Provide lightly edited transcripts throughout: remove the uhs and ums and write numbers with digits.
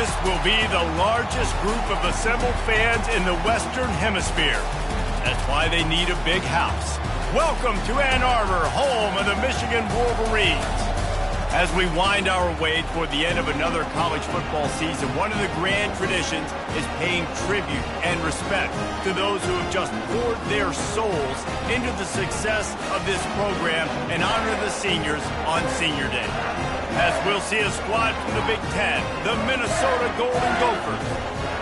This will be the largest group of assembled fans in the Western Hemisphere. That's why they need a big house. Welcome to Ann Arbor, home of the Michigan Wolverines. As we wind our way toward the end of another college football season, one of the grand traditions is paying tribute and respect to those who have just poured their souls into the success of this program and honor the seniors on Senior Day. As we'll see a squad from the Big Ten, the Minnesota Golden Gophers,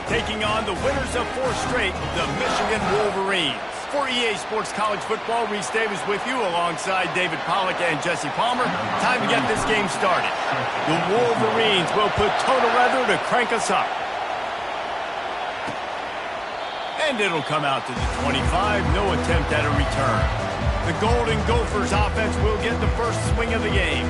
taking on the winners of 4 straight, the Michigan Wolverines. For EA Sports College Football, Reese Davis with you alongside David Pollack and Jesse Palmer. Time to get this game started. The Wolverines will put total leather to crank us up. And it'll come out to the 25, no attempt at a return. The Golden Gophers offense will get the first swing of the game.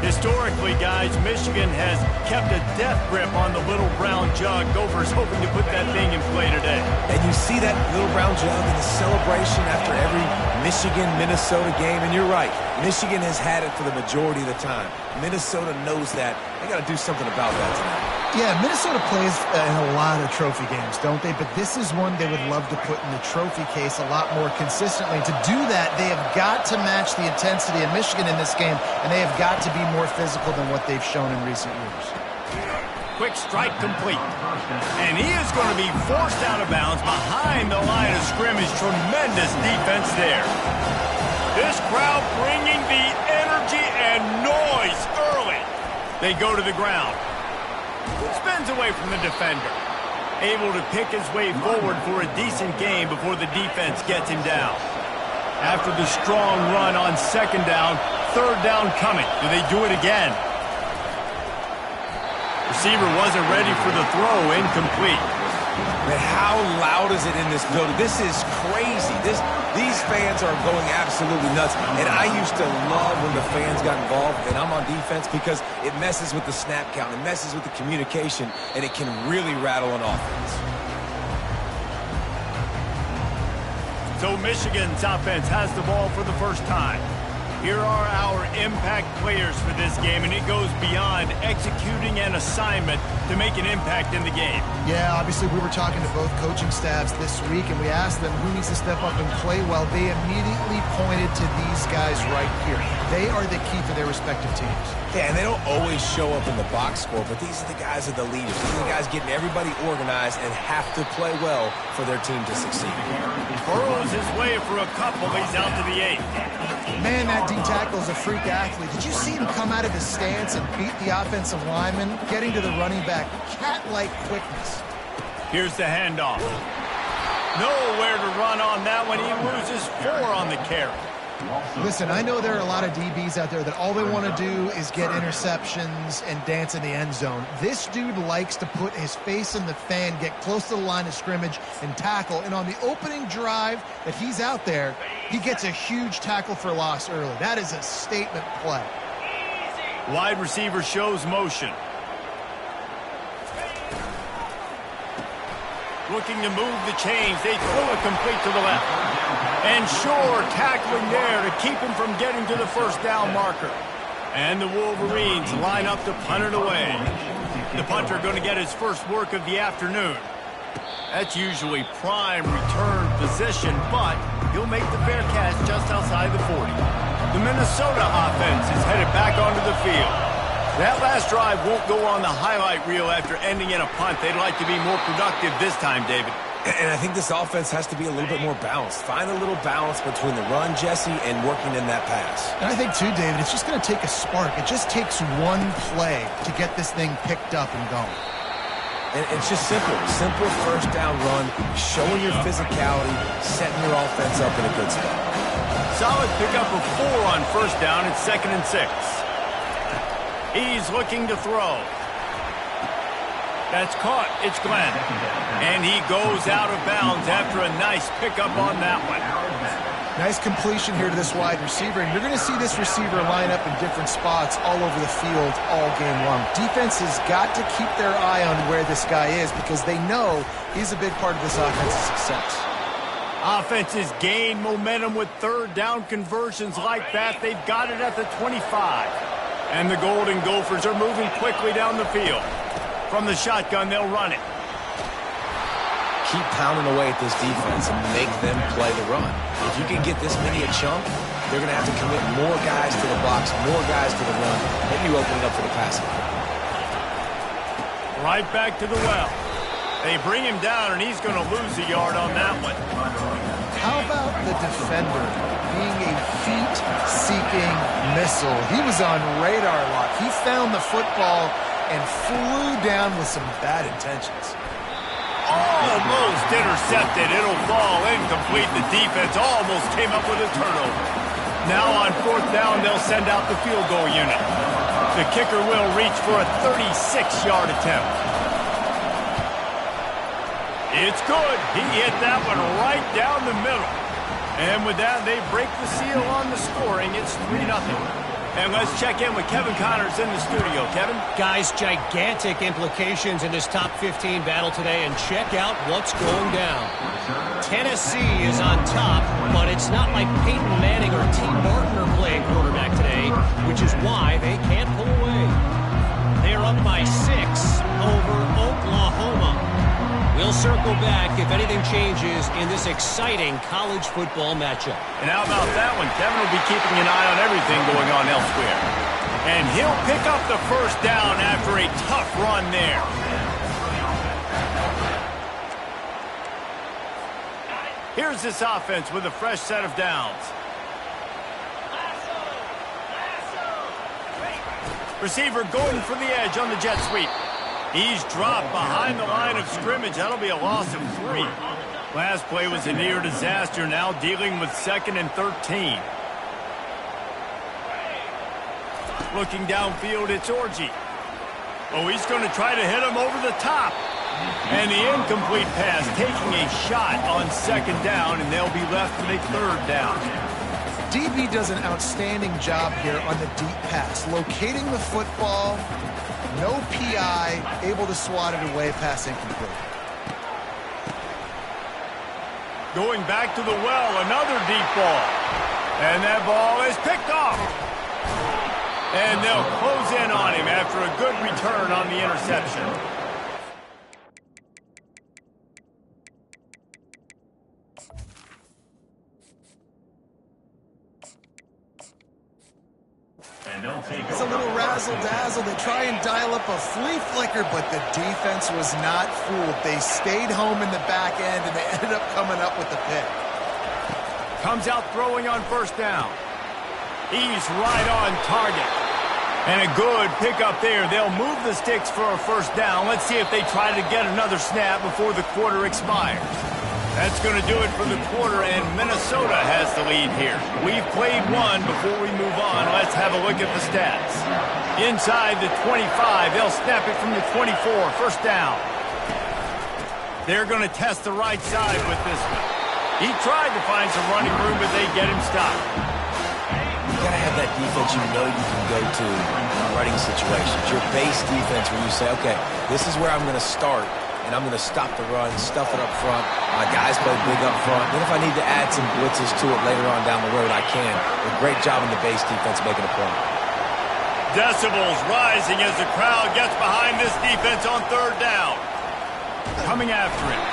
Historically, guys, Michigan has kept a death grip on the little brown jug. Gophers hoping to put that thing in play today. And you see that little brown jug in the celebration after every Michigan-Minnesota game. And you're right, Michigan has had it for the majority of the time. Minnesota knows that. They got to do something about that tonight. Yeah, Minnesota plays in a lot of trophy games, don't they? But this is one they would love to put in the trophy case a lot more consistently. To do that, they have got to match the intensity of Michigan in this game, and they have got to be more physical than what they've shown in recent years. Quick strike complete. And he is going to be forced out of bounds behind the line of scrimmage. Tremendous defense there. This crowd bringing the energy and noise early. They go to the ground. Spins away from the defender. Able to pick his way forward for a decent gain before the defense gets him down. After the strong run on second down, third down coming. Do they do it again? Receiver wasn't ready for the throw. Incomplete. Man, how loud is it in this building? This is crazy. These fans are going absolutely nuts. And I used to love when the fans got involved, and I'm on defense, because it messes with the snap count. It messes with the communication, and it can really rattle an offense. So Michigan's offense has the ball for the first time. Here are our impact players for this game, and it goes beyond executing an assignment to make an impact in the game. Yeah, obviously we were talking to both coaching staffs this week, and we asked them who needs to step up and play well. They immediately pointed to these guys right here. They are the key for their respective teams. Yeah, and they don't always show up in the box score, but these are the guys that are the leaders. These are the guys getting everybody organized and have to play well for their team to succeed. Burrows his way for a couple. He's out to the 8. Man, that D-tackle is a freak athlete. Did you see him come out of his stance and beat the offensive lineman, getting to the running back? Cat-like quickness. Here's the handoff. Nowhere to run on that one. He loses 4 on the carry. Listen, I know there are a lot of DBs out there that all they want to do is get interceptions and dance in the end zone. This dude likes to put his face in the fan, get close to the line of scrimmage, and tackle. And on the opening drive that he's out there, he gets a huge tackle for loss early. That is a statement play. Wide receiver shows motion. Looking to move the chains. They throw it complete to the left. And Shore tackling there to keep him from getting to the first down marker. And the Wolverines line up to punt it away. The punter going to get his first work of the afternoon. That's usually prime return position, but he'll make the fair catch just outside the 40. The Minnesota offense is headed back onto the field. That last drive won't go on the highlight reel after ending in a punt. They'd like to be more productive this time, David. And I think this offense has to be a little bit more balanced. Find a little balance between the run, Jesse, and working in that pass. And I think, too, David, it's just going to take a spark. It just takes one play to get this thing picked up and going. And it's just simple. Simple first down run, showing your physicality, setting your offense up in a good spot. Solid pickup of 4 on first down. It's 2nd and 6. He's looking to throw. That's caught. It's Glenn. And he goes out of bounds after a nice pickup on that one. Nice completion here to this wide receiver. And you're going to see this receiver line up in different spots all over the field all game long. Defense has got to keep their eye on where this guy is, because they know he's a big part of this offense's success. Offenses gain momentum with third down conversions like that. They've got it at the 25. And the Golden Gophers are moving quickly down the field. From the shotgun, they'll run it. Keep pounding away at this defense and make them play the run. If you can get this many a chunk, they're going to have to commit more guys to the box, more guys to the run, then you open it up for the passing. Right back to the well. They bring him down, and he's going to lose a yard on that one. How about the defender being a feet-seeking missile? He was on radar lock. He found the football and flew down with some bad intentions. Almost intercepted. It'll fall incomplete. The defense almost came up with a turnover. Now on 4th down, they'll send out the field goal unit. The kicker will reach for a 36-yard attempt. It's good. He hit that one right down the middle. And with that, they break the seal on the scoring. It's 3-0. And let's check in with Kevin Connors in the studio. Kevin? Guys, gigantic implications in this top 15 battle today, and check out what's going down. Tennessee is on top, but it's not like Peyton Manning or T. Martin are playing quarterback today, which is why they can't pull away. They're up by 6 over Oklahoma. We'll circle back if anything changes in this exciting college football matchup. And how about that one? Kevin will be keeping an eye on everything going on elsewhere. And he'll pick up the first down after a tough run there. Here's this offense with a fresh set of downs. Receiver going for the edge on the jet sweep. He's dropped behind the line of scrimmage. That'll be a loss of 3. Last play was a near disaster. Now dealing with 2nd and 13. Looking downfield, it's Orji. Oh, he's going to try to hit him over the top. And the incomplete pass, taking a shot on 2nd down, and they'll be left with a 3rd down. DB does an outstanding job here on the deep pass, locating the football. No PI, able to swat it away, pass incomplete. Going back to the well, another deep ball. And that ball is picked off. And they'll close in on him after a good return on the interception. It's a little razzle-dazzle. They try and dial up a flea flicker, but the defense was not fooled. They stayed home in the back end, and they ended up coming up with the pick. Comes out throwing on 1st down. He's right on target. And a good pickup there. They'll move the sticks for a 1st down. Let's see if they try to get another snap before the quarter expires. That's going to do it for the quarter, and Minnesota has the lead here. We've played one. Before we move on, let's have a look at the stats. Inside the 25, they'll snap it from the 24, 1st down. They're going to test the right side with this one. He tried to find some running room, but they get him stopped. You got to have that defense you know you can go to in running situations. Your base defense where you say, okay, this is where I'm going to start. And I'm going to stop the run, stuff it up front. My guys play big up front. Then if I need to add some blitzes to it later on down the road, I can. A great job in the base defense making a play. Decibels rising as the crowd gets behind this defense on 3rd down. Coming after him.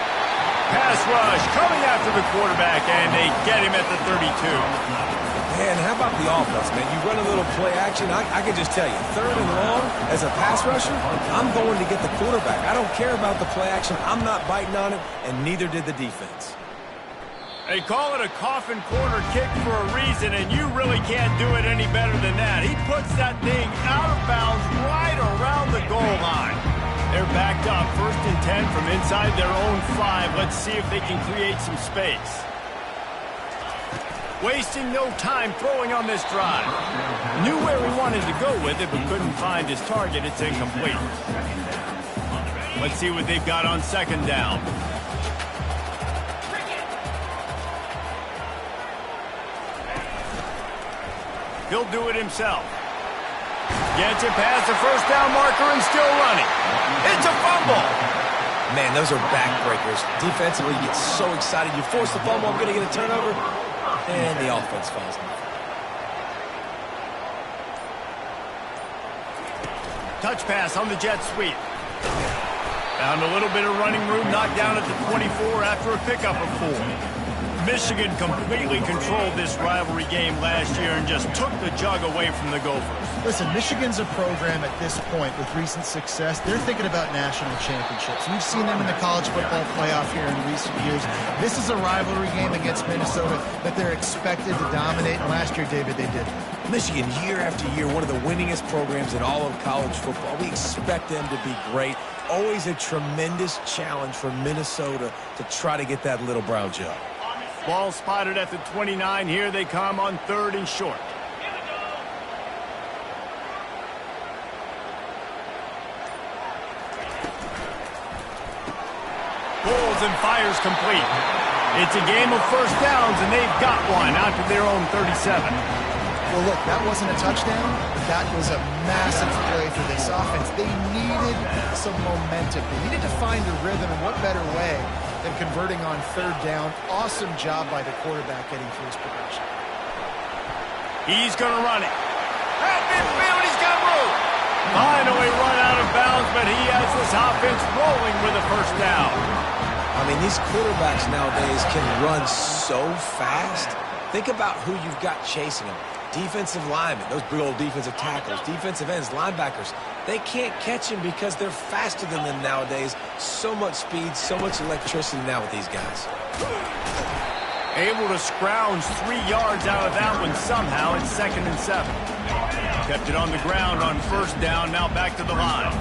Pass rush coming after the quarterback, and they get him at the 32. Man, how about the offense, man? You run a little play action. I can just tell you, 3rd and long, as a pass rusher, I'm going to get the quarterback. I don't care about the play action. I'm not biting on it, and neither did the defense. They call it a coffin corner kick for a reason, and you really can't do it any better than that. He puts that thing out of bounds right around the goal line. They're backed up 1st and 10 from inside their own 5. Let's see if they can create some space. Wasting no time throwing on this drive. Knew where he wanted to go with it, but couldn't find his target. It's incomplete. Let's see what they've got on 2nd down. He'll do it himself. Gets it past the 1st down marker and still running. It's a fumble. Man, those are backbreakers. Defensively, you get so excited. You force the fumble, I'm going to get a turnover. And the offense falls down. Touch pass on the jet sweep. Found a little bit of running room, knocked down at the 24 after a pickup of 4. Michigan completely controlled this rivalry game last year and just took the jug away from the Gophers. Listen, Michigan's a program at this point with recent success. They're thinking about national championships. We've seen them in the college football playoff here in recent years. This is a rivalry game against Minnesota that they're expected to dominate. And last year, David, they did. Michigan, year after year, one of the winningest programs in all of college football. We expect them to be great. Always a tremendous challenge for Minnesota to try to get that little brown jug. Ball spotted at the 29. Here they come on 3rd and short. Pulls and fires complete. It's a game of first downs, and they've got one out to their own 37. Well, look, that wasn't a touchdown, but that was a massive play for this offense. They needed some momentum. They needed to find a rhythm, and what better way than converting on 3rd down. Awesome job by the quarterback getting through his progression. He's going to run it. At midfield, he's got room. Finally run out of bounds, but he has this offense rolling with a first down. I mean, these quarterbacks nowadays can run so fast. Think about who you've got chasing them. Defensive linemen, those big old defensive tackles, defensive ends, linebackers. They can't catch him because they're faster than them nowadays. So much speed, so much electricity now with these guys. Able to scrounge 3 yards out of that one somehow. It's 2nd and 7. Kept it on the ground on 1st down, now back to the line.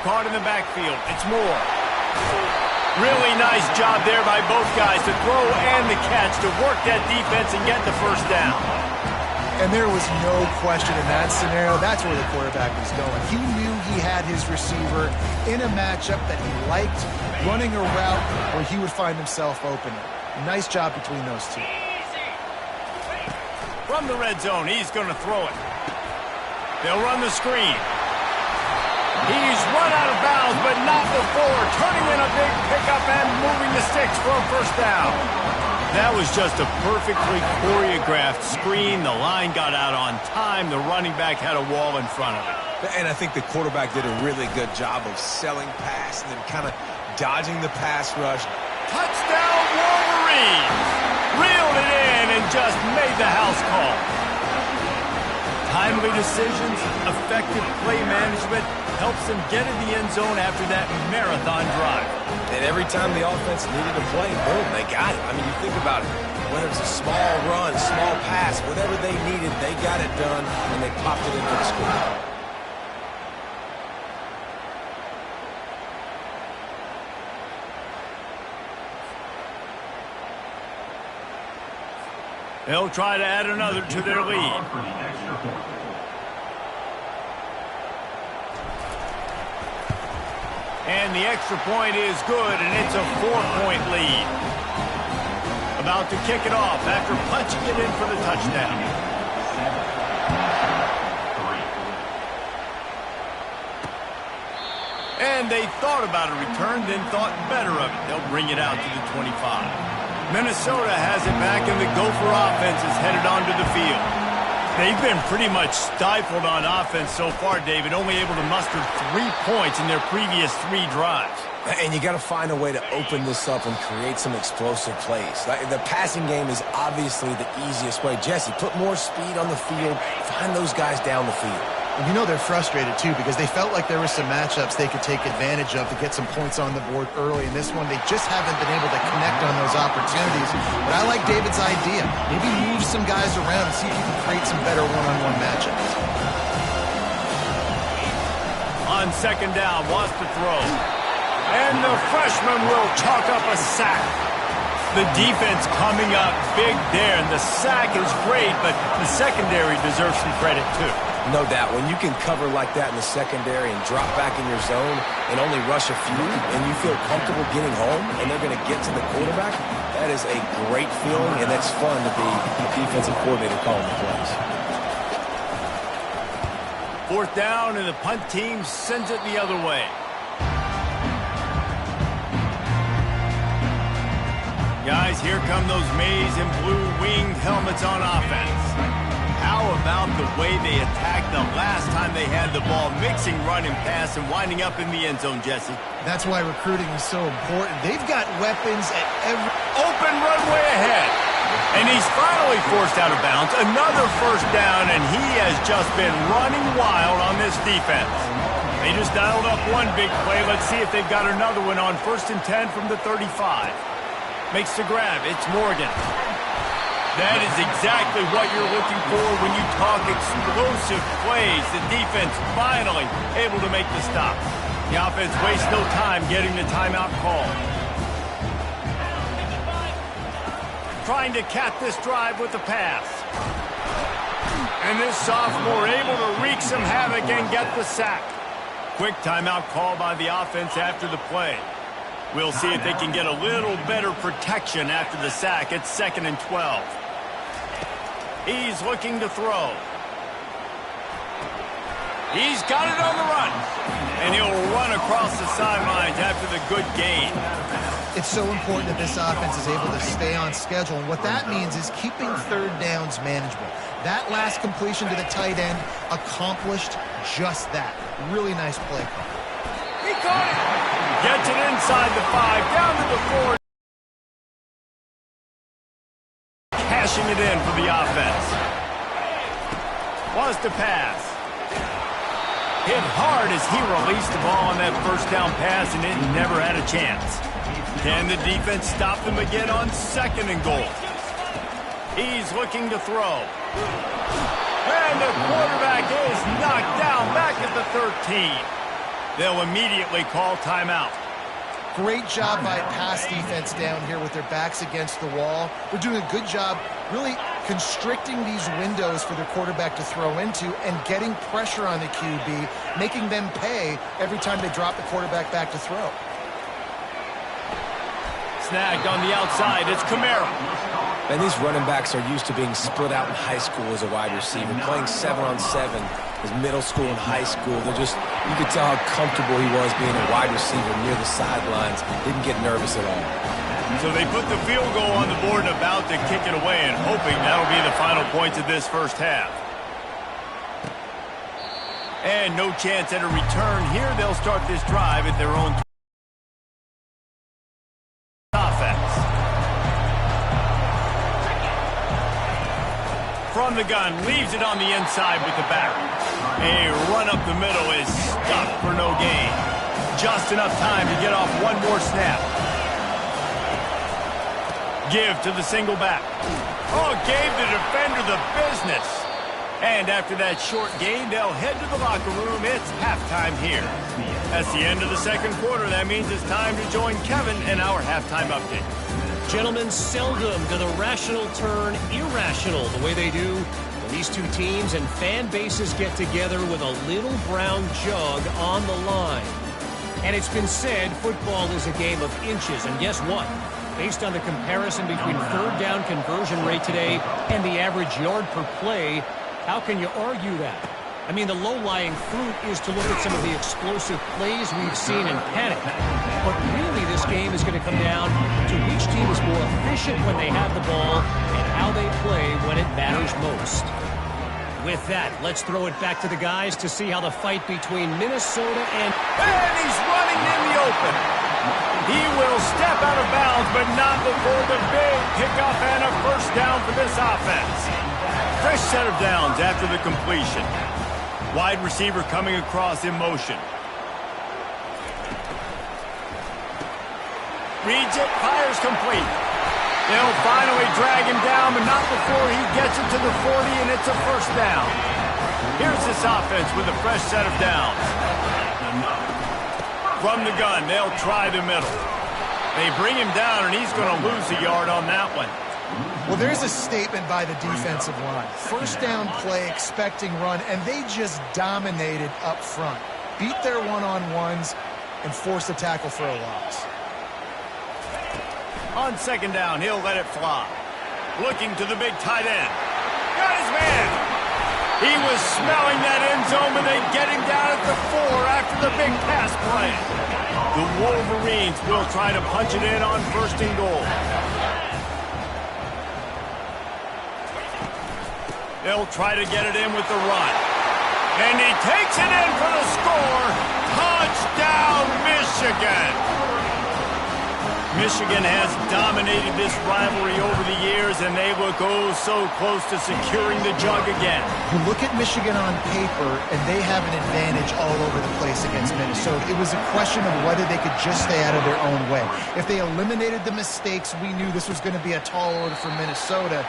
caught in the backfield. It's Moore. Really nice job there by both guys to throw and the catch to work that defense and get the first down. And there was no question in that scenario. That's where the quarterback was going. He knew he had his receiver in a matchup that he liked, running a route where he would find himself open. Nice job between those two. From the red zone, he's going to throw it. They'll run the screen. He's run out of bounds, but not before turning in a big pickup and moving the sticks for a first down. That was just a perfectly choreographed screen. The line got out on time. The running back had a wall in front of it. And I think the quarterback did a really good job of selling pass and then kind of dodging the pass rush. Touchdown, Wolverines! Reeled it in and just made the house call. Timely decisions, effective play management helps them get in the end zone after that marathon drive. And every time the offense needed a play, boom, they got it. I mean, you think about it. Whether it's a small run, small pass, whatever they needed, they got it done, and they popped it in for the score. They'll try to add another to their lead. And the extra point is good, and it's a 4-point lead. About to kick it off after punching it in for the touchdown. And they thought about a return, then thought better of it. They'll bring it out to the 25. Minnesota has it back, and the Gopher offense is headed onto the field. They've been pretty much stifled on offense so far, David, only able to muster 3 points in their previous 3 drives. And you got to find a way to open this up and create some explosive plays. The passing game is obviously the easiest way. Jesse, put more speed on the field, find those guys down the field. And you know they're frustrated, too, because they felt like there were some matchups they could take advantage of to get some points on the board early. In this one, they just haven't been able to connect on those opportunities. But I like David's idea. Maybe move some guys around and see if you can create some better one-on-one matchups. On second down, wants to throw. And the freshman will chalk up a sack. The defense coming up big there, and the sack is great, but the secondary deserves some credit, too. No doubt. When you can cover like that in the secondary and drop back in your zone and only rush a few, and you feel comfortable getting home, and they're going to get to the quarterback, that is a great feeling, and it's fun to be a defensive coordinator calling the plays. 4th down, and the punt team sends it the other way. Guys, here come those maize and blue winged helmets on offense. How about the way they attacked the last time they had the ball, mixing run and pass and winding up in the end zone, Jesse? That's why recruiting is so important. They've got weapons at every... Open runway ahead. And he's finally forced out of bounds. Another first down, and he has just been running wild on this defense. They just dialed up one big play. Let's see if they've got another one on 1st and 10 from the 35. Makes the grab. It's Morgan. That is exactly what you're looking for when you talk explosive plays. The defense finally able to make the stop. The offense wastes no time getting the timeout call. Trying to cap this drive with the pass. And this sophomore able to wreak some havoc and get the sack. Quick timeout call by the offense after the play. We'll see if they can get a little better protection after the sack. It's 2nd and 12. He's looking to throw. He's got it on the run. And he'll run across the sidelines after the good gain. It's so important that this offense is able to stay on schedule. And what that means is keeping 3rd downs manageable. That last completion to the tight end accomplished just that. Really nice play call. He caught it. Gets it inside the 5, down to the 4. Cashing it in for the offense. Wants to pass. Hit hard as he released the ball on that first down pass, and it never had a chance. Can the defense stop them again on 2nd and goal? He's looking to throw. And the quarterback is knocked down back at the 13. They'll immediately call timeout. Great job by pass defense down here with their backs against the wall. They're doing a good job really constricting these windows for their quarterback to throw into and getting pressure on the QB, making them pay every time they drop the quarterback back to throw. Snagged on the outside. It's Camaro. And these running backs are used to being split out in high school as a wide receiver, playing 7-on-7 as middle school and high school. You could tell how comfortable he was being a wide receiver near the sidelines. Didn't get nervous at all. So they put the field goal on the board and about to kick it away, and hoping that'll be the final points of this first half. And no chance at a return here. They'll start this drive at their own offense. From the gun, leaves it on the inside with the back. A run up the middle is stopped for no gain. Just enough time to get off one more snap. Give to the single back. Oh, gave the defender the business. And after that short gain, they'll head to the locker room. It's halftime here. That's the end of the second quarter. That means it's time to join Kevin in our halftime update. Gentlemen, seldom do the rational turn irrational the way they do when these two teams and fan bases get together with a little brown jug on the line. And it's been said football is a game of inches. And guess what? Based on the comparison between third down conversion rate today and the average yard per play, how can you argue that? I mean, the low-lying fruit is to look at some of the explosive plays we've seen in panic. But really, this game is going to come down to which team is more efficient when they have the ball and how they play when it matters most. With that, let's throw it back to the guys to see how the fight between Minnesota and he's running in the open. He will step out of bounds, but not before the big pickup and a first down for this offense. Fresh set of downs after the completion. Wide receiver coming across in motion. Reads it, fires complete. They'll finally drag him down, but not before he gets it to the 40, and it's a first down. Here's this offense with a fresh set of downs. From the gun, they'll try the middle. They bring him down, and he's going to lose a yard on that one. Well, there's a statement by the defensive line. First down play, expecting run, and they just dominated up front. Beat their one-on-ones and forced a tackle for a loss. On second down, he'll let it fly. Looking to the big tight end. Got his man. He was smelling that end zone, but they get him down at the 4 after the big pass play. The Wolverines will try to punch it in on first and goal. They'll try to get it in with the run. And he takes it in for the score. Touchdown, Michigan! Michigan has dominated this rivalry over the years, and they look oh so close to securing the jug again. You look at Michigan on paper, and they have an advantage all over the place against Minnesota. It was a question of whether they could just stay out of their own way. If they eliminated the mistakes, we knew this was going to be a tall order for Minnesota.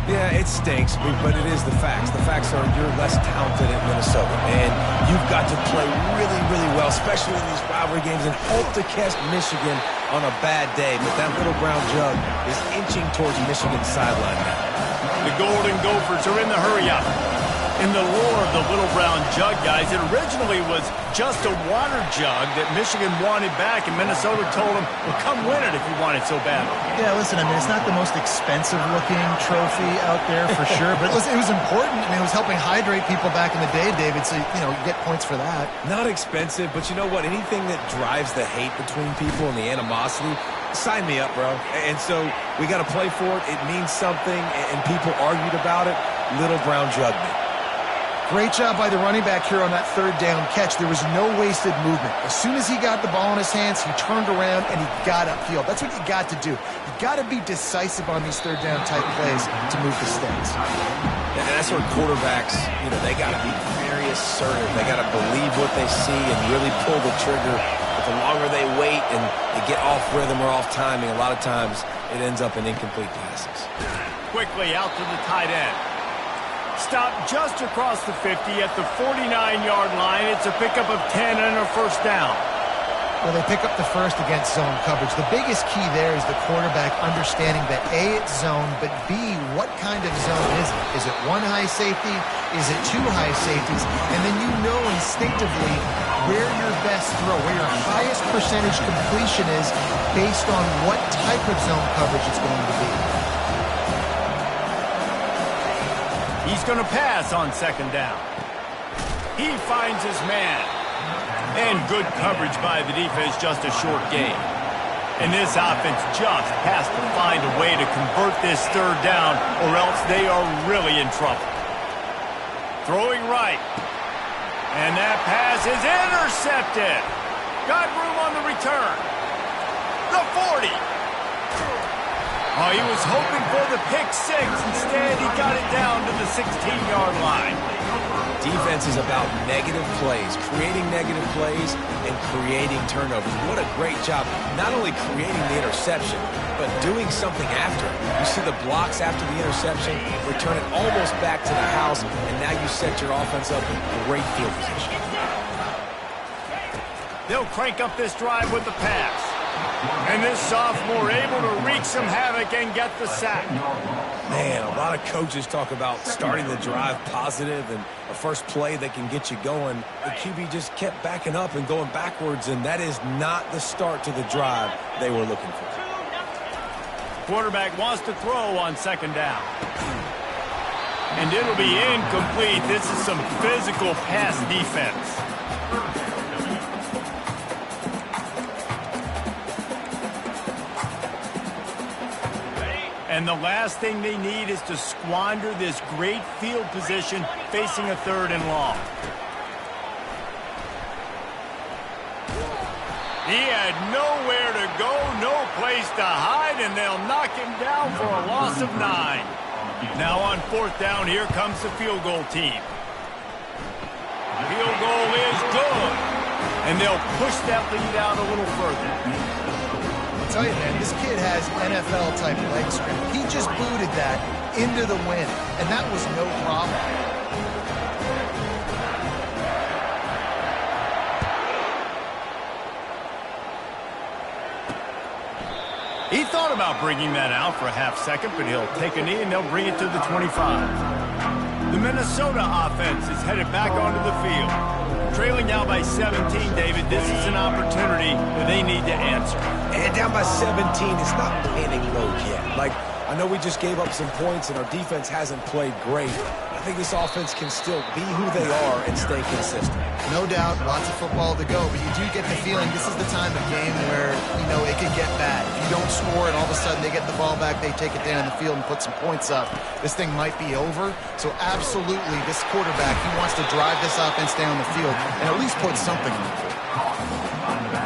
Yeah, it stinks, but it is the facts. The facts are you're less talented in Minnesota, and you've got to play really, really well, especially in these rivalry games, and hope to catch Michigan on a bad day. But that little brown jug is inching towards Michigan's sideline now. The Golden Gophers are in the hurry-up. In the lore of the little brown jug, guys, it originally was just a water jug that Michigan wanted back, and Minnesota told them, well, come win it if you want it so badly. Yeah, listen, I mean, it's not the most expensive-looking trophy out there for sure, but listen, it was important. I mean, it was helping hydrate people back in the day, David, so, you know, you get points for that. Not expensive, but you know what? Anything that drives the hate between people and the animosity, sign me up, bro. And so we got to play for it. It means something, and people argued about it. Little brown jug me. Great job by the running back here on that third down catch. There was no wasted movement. As soon as he got the ball in his hands, he turned around and he got upfield. That's what you got to do. You got to be decisive on these third down type plays to move the sticks. And that's where quarterbacks, you know, they got to be very assertive. They got to believe what they see and really pull the trigger. But the longer they wait and they get off rhythm or off timing, a lot of times it ends up in incomplete passes. Quickly out to the tight end. Stopped just across the 50 at the 49-yard line. It's a pickup of 10 and a first down. Well, they pick up the first against zone coverage. The biggest key there is the quarterback understanding that A, it's zone, but B, what kind of zone is it? Is it one high safety? Is it two high safeties? And then you know instinctively where your best throw, where your highest percentage completion is based on what type of zone coverage it's going to be. He's going to pass on second down. He finds his man. And good coverage by the defense, just a short gain. And this offense just has to find a way to convert this third down, or else they are really in trouble. Throwing right. And that pass is intercepted. Got room on the return. The 40. Oh, he was hoping for the pick six. Instead, he got it down to the 16-yard line. Defense is about negative plays, creating negative plays and creating turnovers. What a great job, not only creating the interception, but doing something after. You see the blocks after the interception, return it almost back to the house, and now you set your offense up in great field position. They'll crank up this drive with the pass. And this sophomore able to wreak some havoc and get the sack. Man, a lot of coaches talk about starting the drive positive and a first play that can get you going. The QB just kept backing up and going backwards, and that is not the start to the drive they were looking for. Quarterback wants to throw on second down. And it'll be incomplete. This is some physical pass defense. And the last thing they need is to squander this great field position facing a third and long. He had nowhere to go, no place to hide, and they'll knock him down for a loss of 9. Now on fourth down, here comes the field goal team. Field goal is good. And they'll push that lead out a little further. I'll tell you, man, this kid has NFL-type leg strength. He just booted that into the wind, and that was no problem. He thought about bringing that out for a half second, but he'll take a knee and they'll bring it to the 25. The Minnesota offense is headed back onto the field. Trailing now by 17, David, this is an opportunity that they need to answer. And down by 17, it's not panic mode yet. Like, I know we just gave up some points and our defense hasn't played great. I think this offense can still be who they are and stay consistent. No doubt, lots of football to go, but you do get the feeling this is the time of game where, you know, it can get bad. If you don't score and all of a sudden they get the ball back, they take it down in the field and put some points up, this thing might be over. So absolutely, this quarterback, he wants to drive this offense down the field and at least put something on the field.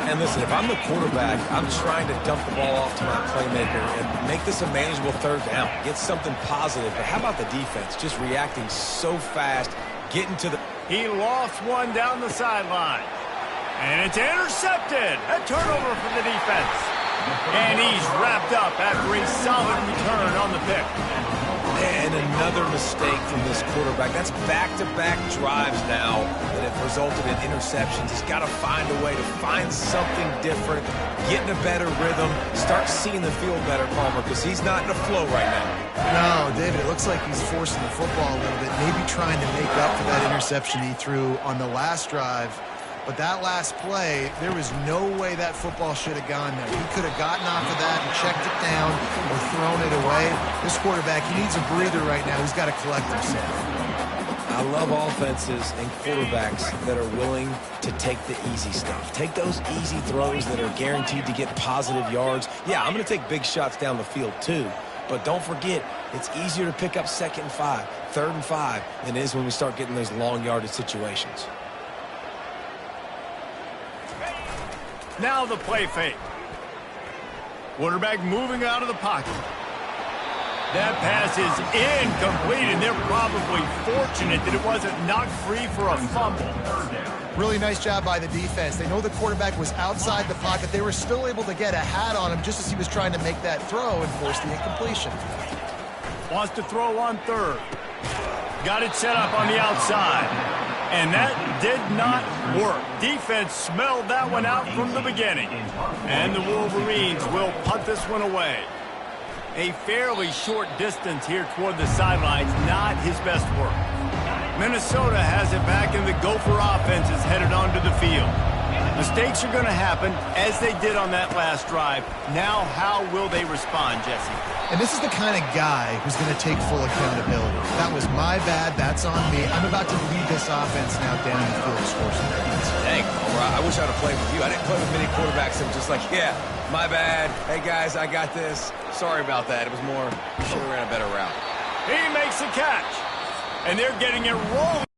And listen, if I'm the quarterback, I'm trying to dump the ball off to my playmaker and make this a manageable third down. Get something positive. But how about the defense? Just reacting so fast, getting to the... He lost one down the sideline. And it's intercepted. A turnover for the defense. And he's wrapped up after a solid return on the pick. And been another mistake from this quarterback. That's back-to-back drives now that have resulted in interceptions. He's got to find a way to find something different, get in a better rhythm, start seeing the field better, Palmer, because he's not in a flow right now. No, David, it looks like he's forcing the football a little bit, maybe trying to make up for that interception he threw on the last drive. But that last play, there was no way that football should have gone there. He could have gotten off of that and checked it down or thrown it away. This quarterback, he needs a breather right now. He's got to collect himself. I love offenses and quarterbacks that are willing to take the easy stuff. Take those easy throws that are guaranteed to get positive yards. Yeah, I'm going to take big shots down the field too. But don't forget, it's easier to pick up 2nd and 5, 3rd and 5 than it is when we start getting those long yardage situations. Now the play fake. Quarterback moving out of the pocket. That pass is incomplete, and they're probably fortunate that it wasn't knocked free for a fumble. Really nice job by the defense. They know the quarterback was outside the pocket. They were still able to get a hat on him just as he was trying to make that throw and force the incompletion. Wants to throw on 3rd. Got it set up on the outside. And that did not work. Defense smelled that one out from the beginning. And the Wolverines will punt this one away. A fairly short distance here toward the sidelines, not his best work. Minnesota has it back, and the Gopher offense is headed onto the field. Mistakes are going to happen, as they did on that last drive. Now, how will they respond, Jesse? And this is the kind of guy who's going to take full accountability. That was my bad. That's on me. I'm about to lead this offense now down the field to score some points. Dang, I wish I'd have played with you. I didn't play with many quarterbacks that were just like, yeah, my bad. Hey, guys, I got this. Sorry about that. It was more, we should have ran a better route. He makes a catch. And they're getting it rolling.